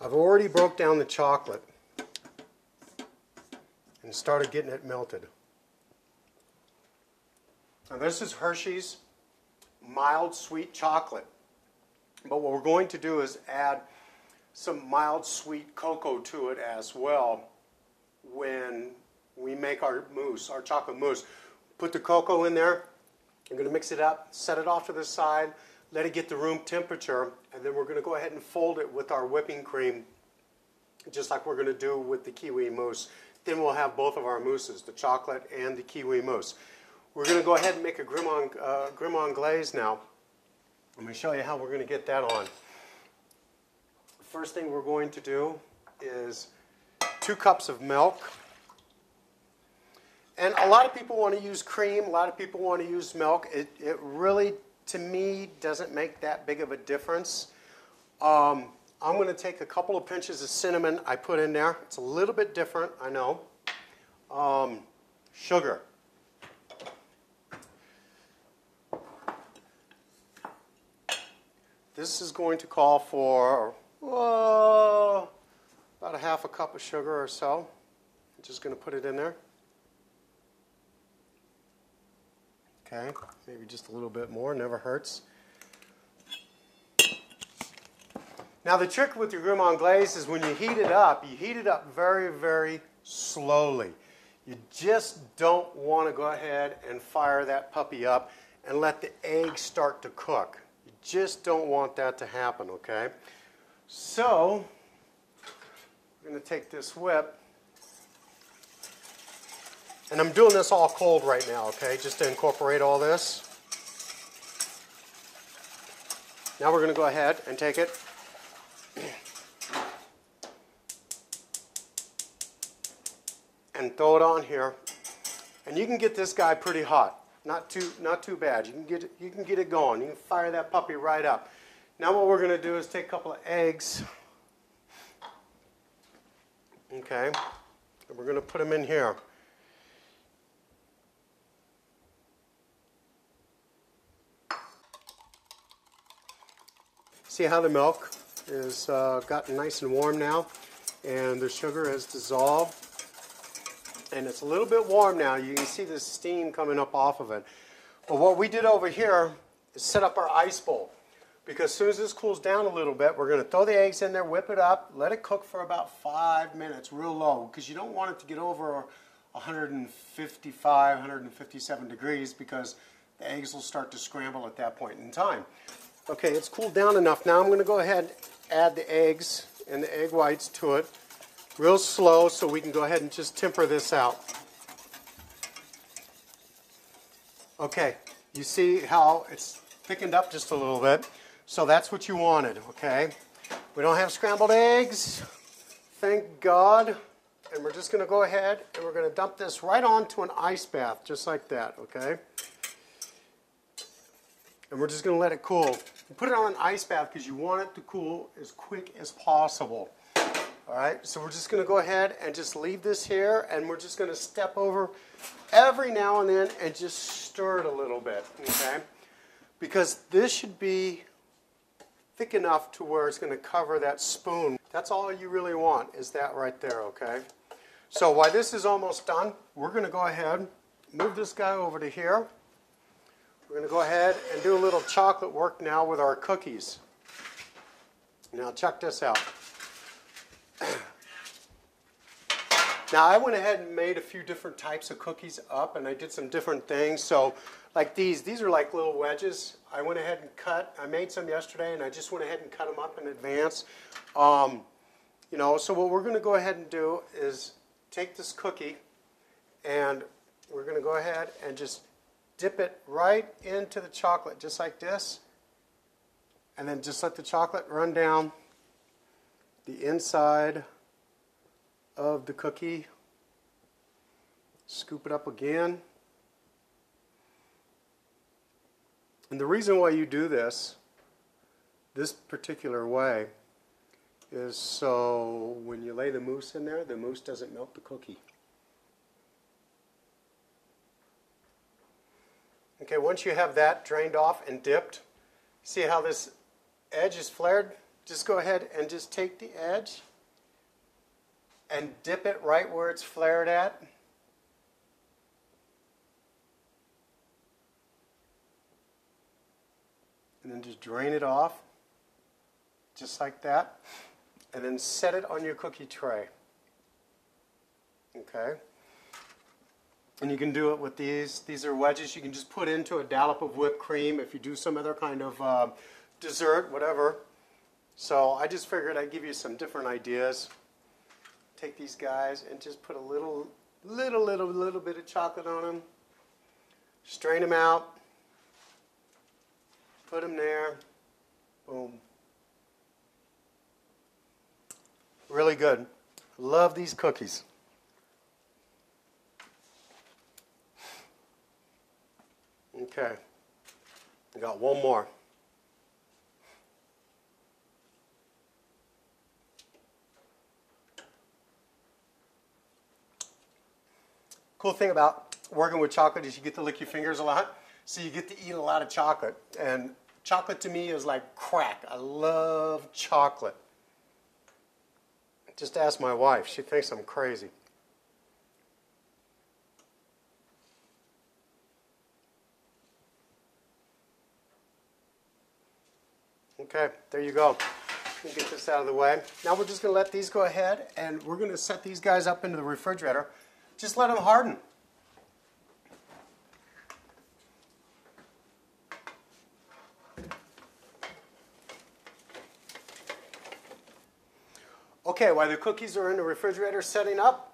I've already broke down the chocolate and started getting it melted. Now this is Hershey's mild sweet chocolate. But what we're going to do is add some mild sweet cocoa to it as well when we make our mousse, our chocolate mousse. Put the cocoa in there. I'm going to mix it up, set it off to the side, let it get to room temperature, and then we're going to go ahead and fold it with our whipping cream, just like we're going to do with the kiwi mousse. Then we'll have both of our mousses, the chocolate and the kiwi mousse. We're going to go ahead and make a Grubbin glaze now. I'm going to show you how we're going to get that on. First thing we're going to do is 2 cups of milk. And a lot of people want to use cream, a lot of people want to use milk. It really, to me, doesn't make that big of a difference. I'm going to take a couple of pinches of cinnamon I put in there. It's a little bit different, I know. Sugar. This is going to call for about a half a cup of sugar or so. I'm just going to put it in there. Okay, maybe just a little bit more, never hurts. Now the trick with your Grubbin glaze is when you heat it up very, very slowly. You just don't want to go ahead and fire that puppy up and let the eggs start to cook. You just don't want that to happen, okay? So, we're going to take this whip, and I'm doing this all cold right now, okay, just to incorporate all this. Now we're going to go ahead and take it and throw it on here. And you can get this guy pretty hot. Not too bad. You can get it going. You can fire that puppy right up. Now what we're going to do is take a couple of eggs. Okay. And we're going to put them in here. See how the milk is gotten nice and warm now, and the sugar has dissolved, and it's a little bit warm now. You can see the steam coming up off of it. But what we did over here is set up our ice bowl, because as soon as this cools down a little bit, we're going to throw the eggs in there, whip it up, let it cook for about 5 minutes, real low, because you don't want it to get over 155, 157 degrees, because the eggs will start to scramble at that point in time. Okay, it's cooled down enough. Now I'm going to go ahead and add the eggs and the egg whites to it real slow so we can go ahead and just temper this out. Okay, you see how it's thickened up just a little bit. So that's what you wanted, okay? We don't have scrambled eggs, thank God. And we're just going to go ahead and we're going to dump this right onto an ice bath, just like that, okay? And we're just going to let it cool. You put it on an ice bath because you want it to cool as quick as possible. All right, so we're just going to go ahead and just leave this here, and we're just going to step over every now and then and just stir it a little bit, okay? Because this should be thick enough to where it's going to cover that spoon. That's all you really want, is that right there, okay? So while this is almost done, we're going to go ahead, move this guy over to here. We're going to go ahead and do a little chocolate work now with our cookies. Now check this out. Now I went ahead and made a few different types of cookies up, and I did some different things. So like these are like little wedges. I went ahead and I made some yesterday, and I just went ahead and cut them up in advance. You know, so what we're going to go ahead and do is take this cookie, and we're going to go ahead and just dip it right into the chocolate, just like this. And then just let the chocolate run down the inside of the cookie. Scoop it up again. And the reason why you do this particular way is so when you lay the mousse in there, the mousse doesn't melt the cookie. Okay, once you have that drained off and dipped, see how this edge is flared? just go ahead and just take the edge and dip it right where it's flared at. And then just drain it off, just like that. And then set it on your cookie tray. Okay? And you can do it with these. These are wedges you can just put into a dollop of whipped cream if you do some other kind of dessert, whatever. So I just figured I'd give you some different ideas. Take these guys and just put a little bit of chocolate on them. Strain them out. Put them there. Boom. Really good. Love these cookies. Okay. I got one more. Cool thing about working with chocolate is you get to lick your fingers a lot, so you get to eat a lot of chocolate. And chocolate to me is like crack. I love chocolate. Just ask my wife. She thinks I'm crazy. Okay, there you go. Let me get this out of the way. Now we're just going to let these go ahead, and we're going to set these guys up into the refrigerator. Just let them harden. Okay, while the cookies are in the refrigerator setting up,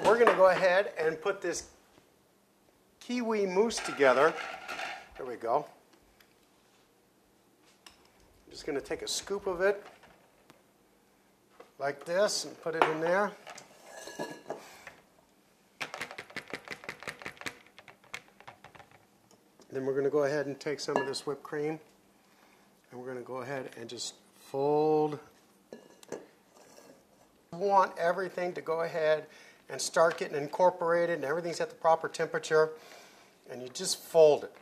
we're going to go ahead and put this Kiwi mousse together. There we go. I'm just going to take a scoop of it like this and put it in there. Then we're going to go ahead and take some of this whipped cream and we're going to go ahead and just fold. You want everything to go ahead and start getting incorporated and everything's at the proper temperature, and you just fold it.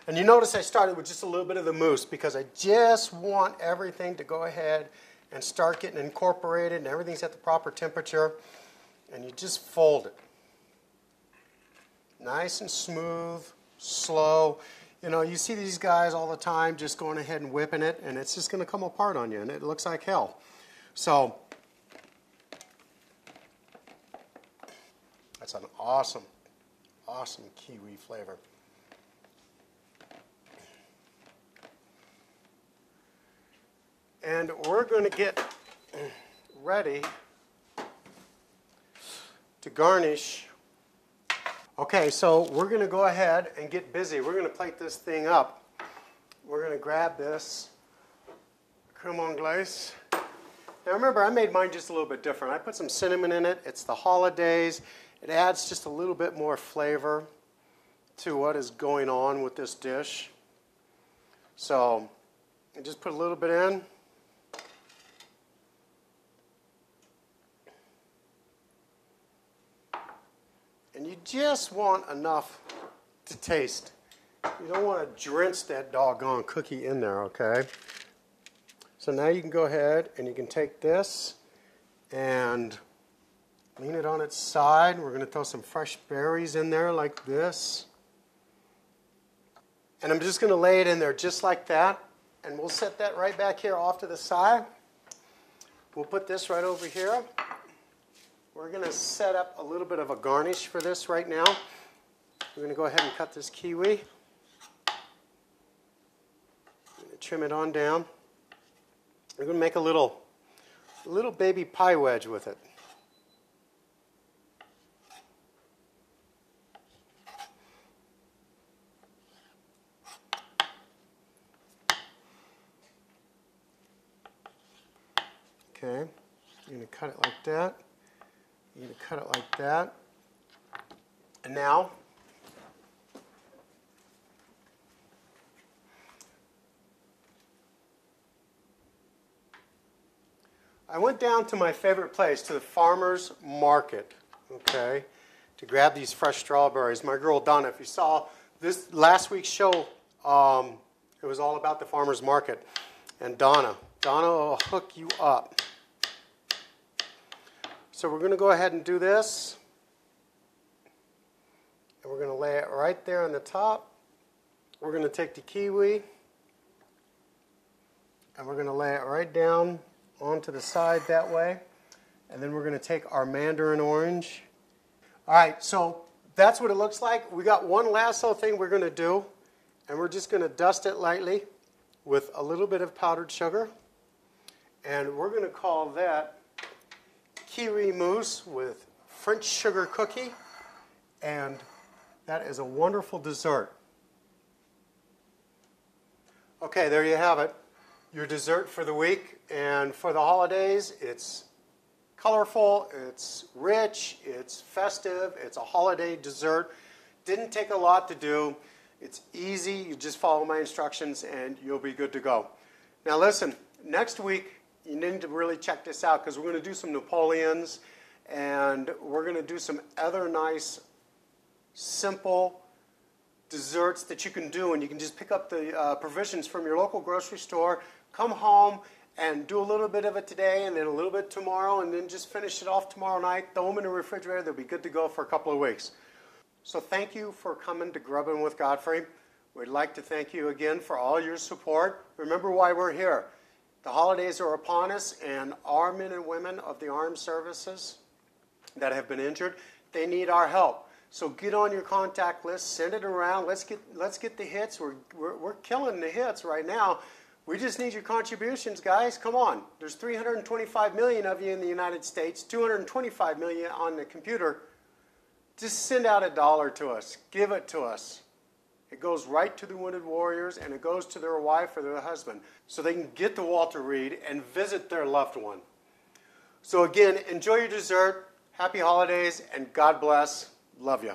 And you notice I started with just a little bit of the mousse because I just want everything to go ahead and start getting incorporated and everything's at the proper temperature, and you just fold it. Nice and smooth, slow. You know, you see these guys all the time just going ahead and whipping it, and it's just going to come apart on you, and it looks like hell. So that's an awesome, awesome kiwi flavor. And we're going to get ready to garnish. Okay, so we're going to go ahead and get busy. We're going to plate this thing up. We're going to grab this crème anglaise. Now remember, I made mine just a little bit different. I put some cinnamon in it. It's the holidays. It adds just a little bit more flavor to what is going on with this dish. So I just put a little bit in. And you just want enough to taste. You don't want to drench that doggone cookie in there, okay? So now you can go ahead and you can take this and lean it on its side. We're going to throw some fresh berries in there like this. And I'm just going to lay it in there just like that. And we'll set that right back here off to the side. We'll put this right over here. We're going to set up a little bit of a garnish for this right now. We're going to go ahead and cut this kiwi. I'm going to trim it on down. We're going to make a little baby pie wedge with it. Okay, you're going to cut it like that. You're going to cut it like that. And now, I went down to my favorite place, to the farmer's market, okay, to grab these fresh strawberries. My girl Donna, if you saw this last week's show, it was all about the farmer's market. and Donna. Donna will hook you up. So we're going to go ahead and do this. And we're going to lay it right there on the top. We're going to take the kiwi and we're going to lay it right down onto the side that way. And then we're going to take our mandarin orange. All right, so that's what it looks like. We got one last little thing we're going to do, and we're just going to dust it lightly with a little bit of powdered sugar. And we're going to call that Kiwi Mousse with French sugar cookie. And that is a wonderful dessert. Okay, there you have it. Your dessert for the week. And for the holidays, it's colorful, it's rich, it's festive, it's a holiday dessert. Didn't take a lot to do. It's easy. You just follow my instructions and you'll be good to go. Now listen, next week you need to really check this out because we're going to do some Napoleons and we're going to do some other nice, simple desserts that you can do, and you can just pick up the provisions from your local grocery store, come home and do a little bit of it today and then a little bit tomorrow, and then just finish it off tomorrow night. Throw them in the refrigerator. They'll be good to go for a couple of weeks. So thank you for coming to Grubbin with Godfrey. We'd like to thank you again for all your support. Remember why we're here. The holidays are upon us, and our men and women of the armed services that have been injured, they need our help. So get on your contact list, send it around. Let's get the hits. We're killing the hits right now. We just need your contributions, guys. Come on. There's 325 million of you in the United States, 225 million on the computer. Just send out $1 to us. Give it to us. It goes right to the wounded warriors, and it goes to their wife or their husband, so they can get to Walter Reed and visit their loved one. So again, enjoy your dessert. Happy holidays, and God bless. Love you.